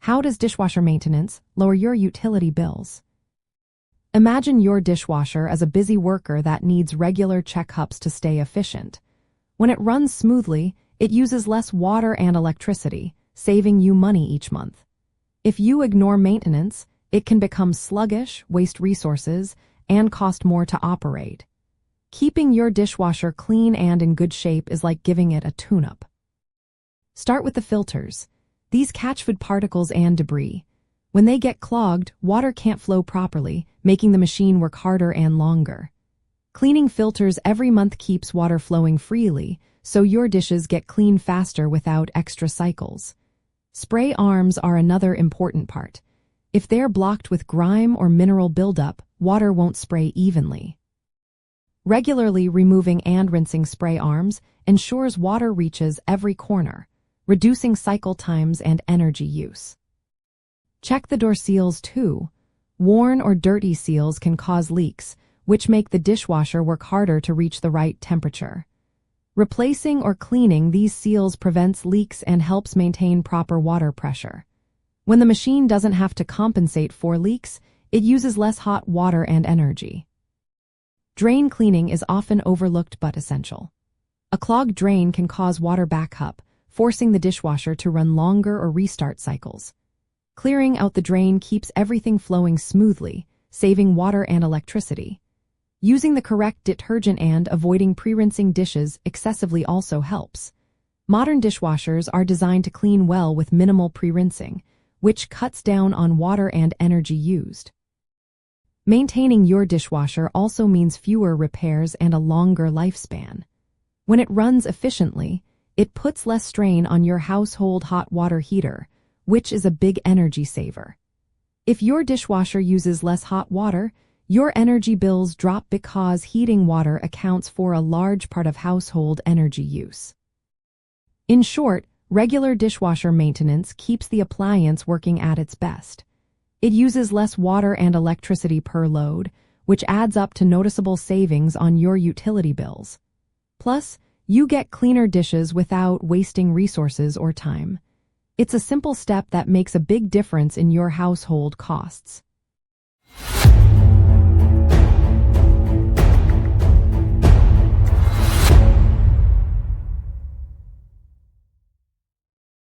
How does dishwasher maintenance lower your utility bills? Imagine your dishwasher as a busy worker that needs regular checkups to stay efficient. When it runs smoothly, it uses less water and electricity, saving you money each month. If you ignore maintenance, it can become sluggish, waste resources, and cost more to operate. Keeping your dishwasher clean and in good shape is like giving it a tune-up. Start with the filters. These catch food particles and debris. When they get clogged, water can't flow properly, making the machine work harder and longer. Cleaning filters every month keeps water flowing freely, so your dishes get clean faster without extra cycles. Spray arms are another important part. If they're blocked with grime or mineral buildup, water won't spray evenly. Regularly removing and rinsing spray arms ensures water reaches every corner, reducing cycle times and energy use. Check the door seals too. Worn or dirty seals can cause leaks, which make the dishwasher work harder to reach the right temperature. Replacing or cleaning these seals prevents leaks and helps maintain proper water pressure. When the machine doesn't have to compensate for leaks, it uses less hot water and energy. Drain cleaning is often overlooked but essential. A clogged drain can cause water backup, forcing the dishwasher to run longer or restart cycles. Clearing out the drain keeps everything flowing smoothly, saving water and electricity. Using the correct detergent and avoiding pre-rinsing dishes excessively also helps. Modern dishwashers are designed to clean well with minimal pre-rinsing, which cuts down on water and energy used. Maintaining your dishwasher also means fewer repairs and a longer lifespan. When it runs efficiently, it puts less strain on your household hot water heater, which is a big energy saver. If your dishwasher uses less hot water, your energy bills drop because heating water accounts for a large part of household energy use. In short, regular dishwasher maintenance keeps the appliance working at its best. It uses less water and electricity per load, which adds up to noticeable savings on your utility bills. Plus, you get cleaner dishes without wasting resources or time. It's a simple step that makes a big difference in your household costs.